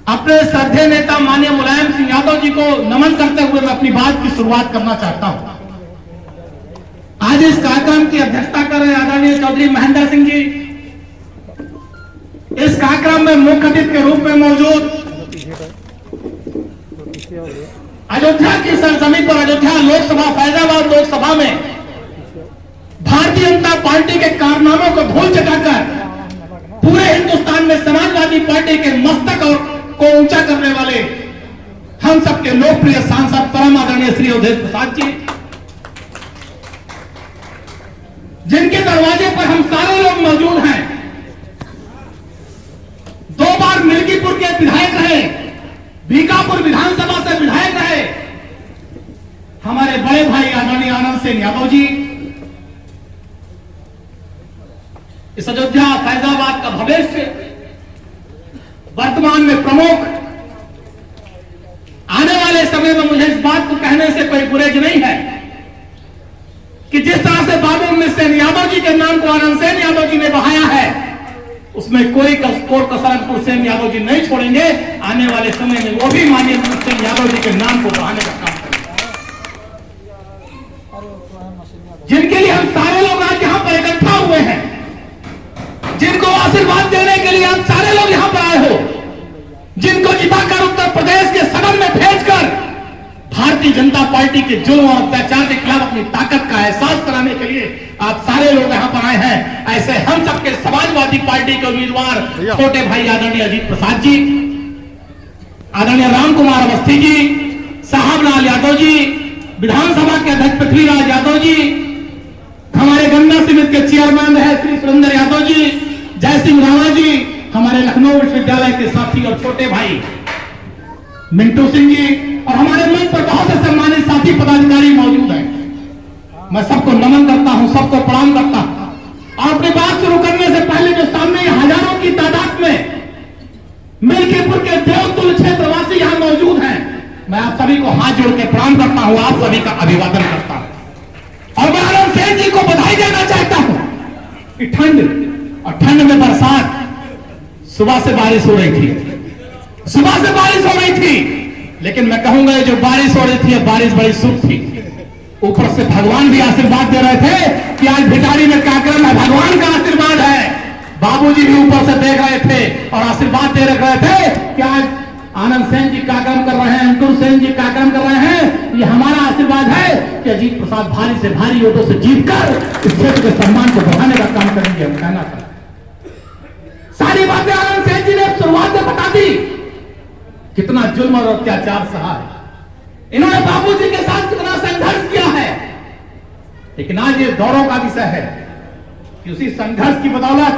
अपने श्रद्धेय नेता माननीय मुलायम सिंह यादव जी को नमन करते हुए मैं अपनी बात की शुरुआत करना चाहता हूं। आज इस कार्यक्रम की अध्यक्षता कर रहे आदरणीय चौधरी महेंद्र सिंह जी, इस कार्यक्रम में मुख्य अतिथि के रूप में मौजूद अयोध्या की सरजमीन पर अयोध्या लोकसभा फैजाबाद लोकसभा में भारतीय जनता पार्टी के कारनामों को धूल चटाकर पूरे हिंदुस्तान में समाजवादी पार्टी के मस्तक और को ऊंचा करने वाले हम सबके लोकप्रिय सांसद परम आदरणीय श्री अवधेश प्रसाद जी, जिनके दरवाजे पर हम सारे लोग मौजूद हैं, 2 बार मिल्कीपुर के विधायक रहे, बीकापुर विधानसभा से विधायक रहे हमारे बड़े भाई आदरणीय आनंद सिंह यादव जी, इस अयोध्या फैजाबाद का भविष्य, वर्तमान में प्रमुख, आने वाले समय में मुझे इस बात को कहने से कोई गुरेज नहीं है कि जिस तरह से बाबू सेन यादव जी के नाम को आनंद सेन यादव जी ने बहाया है, उसमें कोई कसर सेन यादव जी नहीं छोड़ेंगे। आने वाले समय में वो भी माननीय सेन यादव जी के नाम को बढ़ाने का काम करेंगे, जिनके लिए हम सारे लोग आज यहां पर इकट्ठा हुए हैं, जिनको आशीर्वाद देने के लिए आप सारे लोग यहां पर आए हो, जिनको जिताकर उत्तर प्रदेश के सदन में भेजकर भारतीय जनता पार्टी के जुल्म और अत्याचार के खिलाफ अपनी ताकत का एहसास कराने के लिए आप सारे लोग यहां पर आए हैं। ऐसे हम सबके समाजवादी पार्टी के उम्मीदवार छोटे भाई आदरणीय अजीत प्रसाद जी, आदरणीय राम कुमार अवस्थी जी, साहब लाल यादव जी, विधानसभा के अध्यक्ष पृथ्वीराज यादव जी, हमारे गन्ना समिति के चेयरमैन है श्री सुरेंद्र यादव जी, जय सिंह राणा जी, हमारे लखनऊ विश्वविद्यालय के साथी और छोटे भाई मिंटू सिंह जी, और हमारे मंच पर बहुत से सम्मानित साथी पदाधिकारी मौजूद हैं। मैं सबको नमन करता हूं, सबको प्रणाम करता हूं। और अपनी बात शुरू करने से पहले जो सामने हजारों की तादाद में मिल्कीपुर के देवतुल क्षेत्रवासी यहां मौजूद हैं, मैं आप सभी को हाथ जोड़ के प्रणाम करता हूं, आप सभी का अभिवादन करता हूं। और मैं आनंद सेन जी को बधाई देना चाहता हूं कि ठंड में बरसात, सुबह से बारिश हो रही थी, सुबह से बारिश हो रही थी, लेकिन मैं कहूंगा जो बारिश हो रही थी बारिश बड़ी शुभ थी। ऊपर से भगवान भी आशीर्वाद दे रहे थे कि आज भिटारी में कार्यक्रम है, भगवान का आशीर्वाद है। बाबूजी भी ऊपर से देख रहे थे और आशीर्वाद दे रहे थे कि आज आनंद सेन जी कार्यक्रम कर रहे हैं, अंकुर सेन जी कार्यक्रम कर रहे हैं, ये हमारा आशीर्वाद है कि अजीत प्रसाद भारी से भारी वोटों से जीतकर इस क्षेत्र के सम्मान को बढ़ाने का काम करेंगे। हम कहना चाहते सारी बातें आनंद सेन जी ने शुरुआत में बता दी, कितना जुल्म और अत्याचार सहा है इन्होंने, बाबूजी के साथ कितना संघर्ष किया है। लेकिन आज ये गौरव का विषय है कि उसी संघर्ष की बदौलत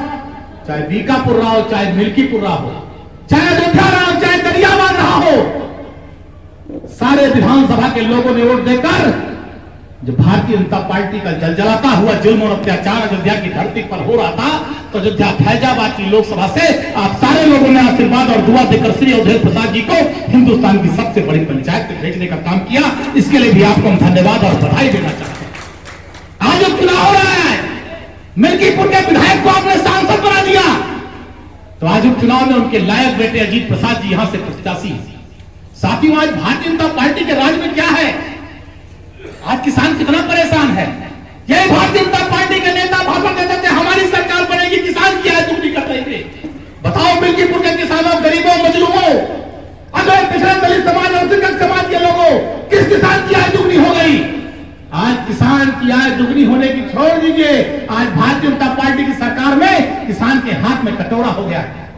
चाहे बीकापुर रहा हो, चाहे मिल्कीपुर रहा हो, चाहे अयोध्या रहा हो, चाहे दरियाबाद रहा हो, सारे विधानसभा के लोगों ने वोट देकर जो भारतीय जनता पार्टी का जलजलाता हुआ जुल्म और अत्याचार अयोध्या की धरती पर हो रहा था, तो अयोध्या फैजाबाद की लोकसभा से आप सारे लोगों ने आशीर्वाद और दुआ देकर श्री अवधेश प्रसाद जी को हिंदुस्तान की सबसे बड़ी पंचायत में भेजने का काम किया। इसके लिए भी आपको हम धन्यवाद और बधाई देना चाहते हैं। आज जो चुनाव हो रहा है, मिल्कीपुर के विधायक को आपने सांसद बना दिया, तो आज उपचुनाव में उनके लायक बेटे अजीत प्रसाद जी यहां से प्रत्याशी हैं। साथियों, आज भारतीय जनता पार्टी के राज में क्या है, आज किसान कितना परेशान है। यही भारतीय जनता पार्टी के नेता भाषण देते थे हमारी सरकार बनेगी, किसान की आय दुगनी कर देंगे। बताओ मिल्कीपुर के किसानों, गरीबों, मजलूमों, अगर पिछड़े दलित समाज और दिग्गज समाज के लोगों, किस किसान की आय दुगनी हो गई? आज किसान की आय दुगनी होने की छोड़ दीजिए, आज भारतीय जनता पार्टी की सरकार में किसान के हाथ में कटोरा हो गया है।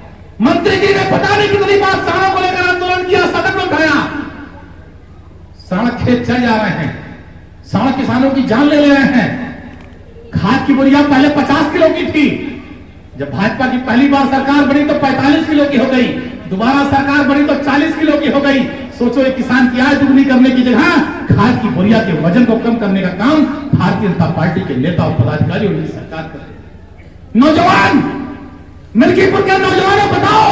मंत्री जी ने पता नहीं कितनी बार किसानों को लेकर आंदोलन किया, सदन में उठाया, सड़क खेत चल जा रहे हैं, सड़क किसानों की जान ले रहे हैं। खाद की बोरियां पहले 50 किलो की थी, जब भाजपा की पहली बार सरकार बनी तो 45 किलो की हो गई, दोबारा सरकार बनी तो 40 किलो की हो गई। सोचो, एक किसान की आय दुगनी करने की जगह खाद की बोरिया के वजन को कम करने का काम भारतीय जनता पार्टी के नेता और पदाधिकारी और सरकार कर रही है। नौजवान, मिल्कीपुर के नौजवानों बताओ,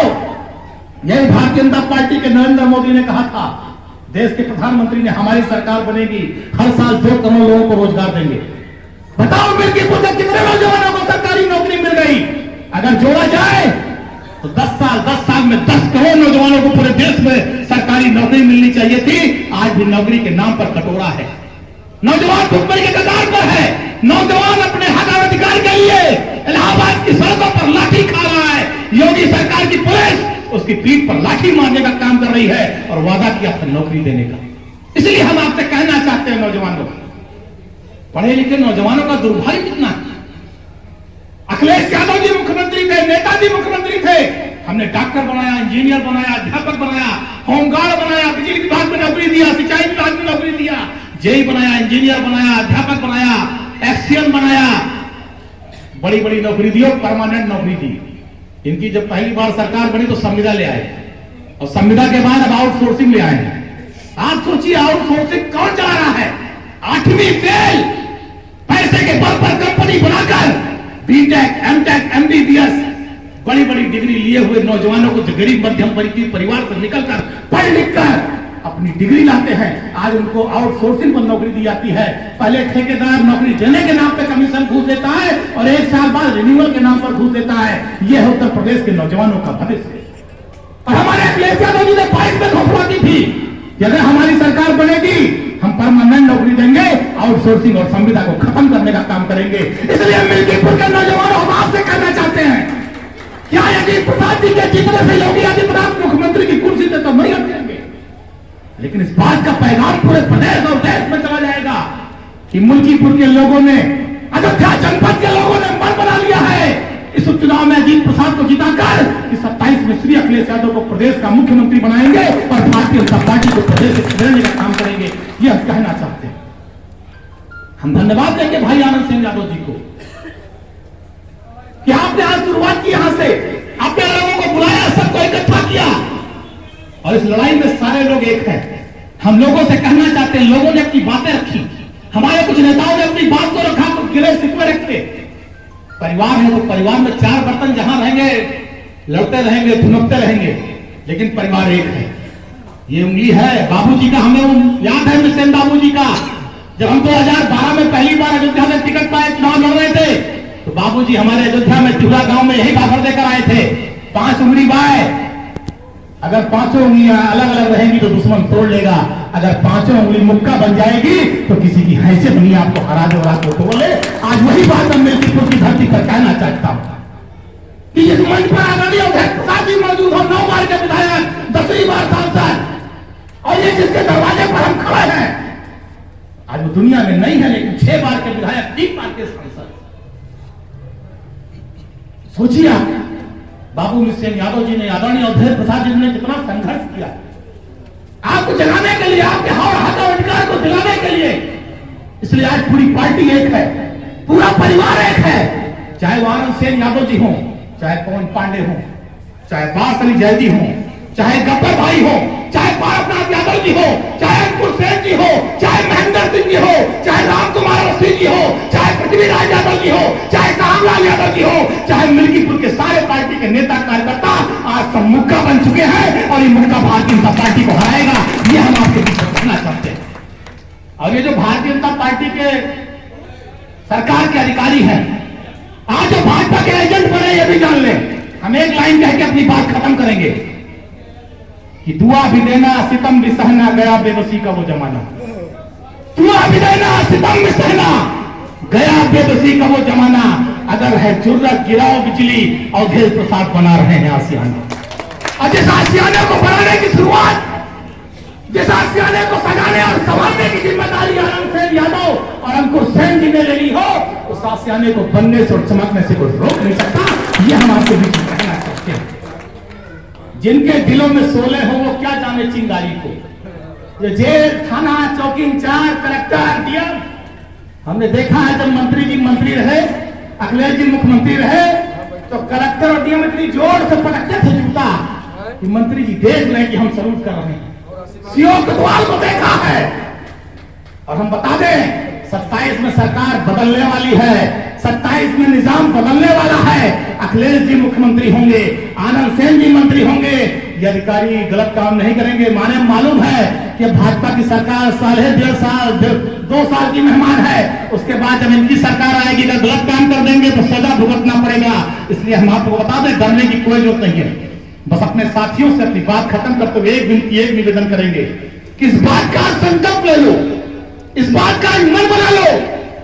यही भारतीय जनता पार्टी के नरेंद्र मोदी ने कहा था, देश के प्रधानमंत्री ने हमारी सरकार बनेगी, हर साल 2 करोड़ लोगों को रोजगार देंगे। बताओ मिल्कीपुर के कितने नौजवानों को सरकारी नौकरी मिल गई? अगर जोड़ा जाए तो 10 साल में 10 करोड़ नौजवानों को पूरे देश में सरकारी नौकरी मिलनी चाहिए थी, आज भी नौकरी के नाम पर कटोरा है। नौजवान भुखमरी के कगार पर है। नौजवान अपने हक और अधिकार के लिए इलाहाबाद की सड़कों पर लाठी खा रहा है। योगी सरकार की पुलिस उसकी पीठ पर लाठी मारने का काम कर रही है और वादा किया था नौकरी देने का। इसलिए हम आपसे कहना चाहते हैं नौजवानों, पढ़े लिखे नौजवानों का दुर्भाग्य कितना है। अखिलेश यादव जी मुख्यमंत्री थे, नेताजी मुख्यमंत्री थे, हमने डॉक्टर बनाया, इंजीनियर बनाया, अध्यापक बनाया, होमगार्ड बनाया, बिजली विभाग में नौकरी दिया, सिंचाई विभाग में नौकरी दिया, जेई बनाया, इंजीनियर बनाया, अध्यापक बनाया, एक्सीएन बनाया, बड़ी बड़ी नौकरी दी और परमानेंट नौकरी दी। इनकी जब पहली बार सरकार बनी तो संविदा ले आए और संविदा के बाद अब आउटसोर्सिंग ले आए। आप सोचिए आउटसोर्सिंग कौन चला रहा है? 8वीं फेल, पैसे के बल पर कंपनी बनाकर बीटेक, एमटेक, एमबीबीएस बड़ी बड़ी डिग्री लिए हुए नौजवानों को जो गरीब मध्यम परिवार से निकलकर पढ़ लिख कर अपनी डिग्री लाते हैं, आज उनको आउटसोर्सिंग पर नौकरी दी जाती है। पहले ठेकेदार नौकरी देने के नाम पे कमीशन घूस देता है और 1 साल बाद रिन्यूअल के नाम पर घूस देता है। यह है उत्तर प्रदेश के नौजवानों का भविष्य। और हमारे अखिलेश यादव जी ने 22 में घोषणा की थी कि अगर हमारी सरकार बनेगी हम परमानेंट नौकरी देंगे, आउटसोर्सिंग और संविदा को खत्म करने का काम करेंगे। इसलिए मिल्कीपुर के नौजवानों हम आपसे कहना चाहते हैं, क्या यदि प्रसाद जी के जीतने से योगी आदित्यनाथ मुख्यमंत्री की कुर्सी से तो नहीं हटेंगे, लेकिन इस बात का पैगाम पूरे प्रदेश और देश में चला जाएगा कि मुल्कीपुर के लोगों ने, अयोध्या जनपद के लोगों ने मन बना लिया है इस उपचुनाव में अजीत प्रसाद को जिताकर कि 27 में श्री अखिलेश यादव को प्रदेश का मुख्यमंत्री बनाएंगे और भारतीय जनता पार्टी को प्रदेश से खदेड़ने का काम करेंगे। यह कहना चाहते हैं। हम धन्यवाद देंगे भाई आनंद सिंह यादव जी को कि आपने आज शुरुआत की, यहां से आपने लोगों को बुलाया, सबको इकट्ठा किया और इस लड़ाई में सारे लोग एक हैं। हम लोगों से कहना चाहते हैं, लोगों ने अपनी बातें रखी, हमारे कुछ नेताओं ने अपनी बात को रखा, तो गिले शिकवे रखते। परिवार है तो परिवार में 4 बर्तन जहां रहेंगे लड़ते रहेंगे, धुनकते रहेंगे, लेकिन परिवार एक है। ये उंगली है बाबूजी का, हमें याद है मिशन बाबूजी का, जब हम 2012 में पहली बार अयोध्या में टिकट पाए, चुनाव लड़ रहे थे, तो बाबूजी हमारे अयोध्या में तिहुरा गांव में यही बाबर देकर आए थे, 5 उंगली बाय। अगर 5 उंगलियां अलग अलग रहेंगी तो दुश्मन तोड़ लेगा, अगर 5 उंगली मुक्का बन जाएगी तो किसी की हैसियत नहीं आपको हरा दे और आपको बोले। आज वही बात मैं मिल्कीपुर की धरती पर कहना चाहता हूं कि इस मंच पर आदरणीय अध्यक्ष प्रसाद जी मौजूद हो, 9 बार के विधायक, 10वीं बार सांसद, और ये जिसके दरवाजे पर हम खड़े हैं, आज वो दुनिया में नहीं है, लेकिन 6 बार के विधायक, 3 बार के सांसद। सोचिए आप, बाबू मिशन यादव जी ने, आदरणीय अध्यक्ष प्रसाद जी ने कितना संघर्ष किया आपको जगाने के लिए, आपके हक और अधिकार को दिलाने के लिए। इसलिए आज पूरी पार्टी एक है, पूरा परिवार एक है, चाहे वो आनंद सेन यादव जी हो, चाहे पवन पांडे हो, चाहे बास अली जैदी हो, चाहे गब्बर भाई हो, चाहे पारसनाथ यादव जी हो, चाहे अंकुर सेन जी हो, चाहे महेंद्र सिंह जी हो, चाहे राम कुमार अवस्थी जी हो, चाहे पृथ्वीराज यादव जी हो, चाहे श्यामलाल यादव जी हो, चाहे मिल्कीपुर के सारे पार्टी के नेता कार्यकर्ता आज सब मुक्का बन चुके हैं और ये मुक्का भारतीय जनता पार्टी को हराएगा। ये हम आपके बीच बताना चाहते हैं। और ये जो भारतीय जनता पार्टी के सरकार के अधिकारी हैं, आज जो भाजपा के एजेंट बने, ये भी जान ले, हम एक लाइन कह के अपनी बात खत्म करेंगे कि दुआ भी देना, सितम भी सहना, गया बेबसी का वो जमाना। दुआ भी देना, सितम भी सहना, गया बेबसी का वो जमाना। अगर है जुर्रत गिराओ बिजली और घेर प्रसाद बना रहे हैं आशियाना। और जिस आशियाने को बनाने की शुरुआत, जिस आशियाने को सजाने और संभालने की जिम्मेदारी आनंद सेन यादव और अंकुर सेन जी ने ले ली हो, उस आशियाने को बनने से और चमकने से कोई रोक नहीं सकता। यह हम आपके बीच में कहना चाहते हैं। जिनके दिलों में सोले हो वो क्या जाने चिंगारी को, जो जेल, थाना, चौकी इंचार्ज, कलेक्टर, डीएम, हमने देखा है जब मंत्री जी मंत्री रहे, अखिलेश जी मुख्यमंत्री रहे, तो कलेक्टर और डीएम इतनी जोर से पटकते थे जूता कि मंत्री जी देख लें कि हम सलूट कर रहे हैं। सीओ कोतवाल को देखा है। और हम बता दें 27 में सरकार बदलने वाली है, 27 में निजाम बदलने वाला है। अखिलेश जी मुख्यमंत्री होंगे, आनंद सेन जी मंत्री होंगे। ये अधिकारी गलत काम नहीं करेंगे। माने मालूम है कि भाजपा की सरकार साल है, 1.5 साल 2 साल की मेहमान है, उसके बाद जब इनकी सरकार आएगी तो गलत काम कर देंगे तो सजा भुगतना पड़ेगा। इसलिए हम आपको बता दें, डरने की कोई जरूरत नहीं है। बस अपने साथियों से अपनी बात खत्म करते हुए एक निवेदन करेंगे कि इस बात का संकल्प ले लो, इस बात का मन बना लो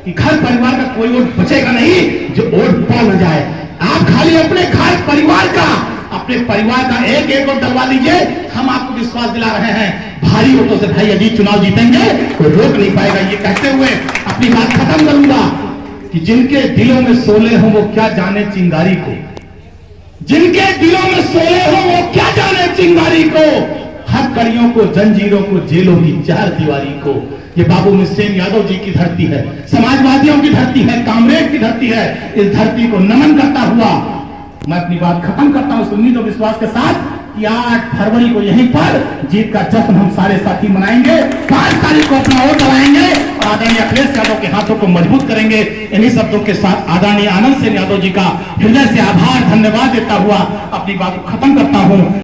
कि घर परिवार का कोई वोट बचेगा नहीं जो वोट पा न जाए। आप खाली अपने घर परिवार का, अपने परिवार का एक एक वोट डलवा लीजिए। हम आपको विश्वास दिला रहे हैं, भारी वोटों से भाई अजीत चुनाव जीतेंगे, कोई रोक नहीं पाएगा। ये कहते हुए अपनी बात खत्म करूंगा कि जिनके दिलों में सोले हो वो क्या जाने चिंगारी को, जिनके दिलों में सोले हो वो क्या जाने चिंगारी को, हथकड़ियों को, जंजीरों को, जेलों की चार दीवारी को। ये बाबू मिसेन यादव जी की धरती है, समाजवादियों की धरती है, कांग्रेस की धरती है। इस धरती को नमन करता हुआ मैं अपनी बात खत्म करता हूं, उम्मीद और विश्वास के साथ कि 8 फरवरी को यहीं पर जीत का जश्न हम सारे साथी मनाएंगे। 5 तारीख को अपना वोट डलाएंगे और आदरणीय अखिलेश यादव के हाथों को मजबूत करेंगे। इन्हीं शब्दों के साथ आदरणीय आनंद सेन यादव जी का हृदय से आभार, धन्यवाद देता हुआ अपनी बात को खत्म करता हूं।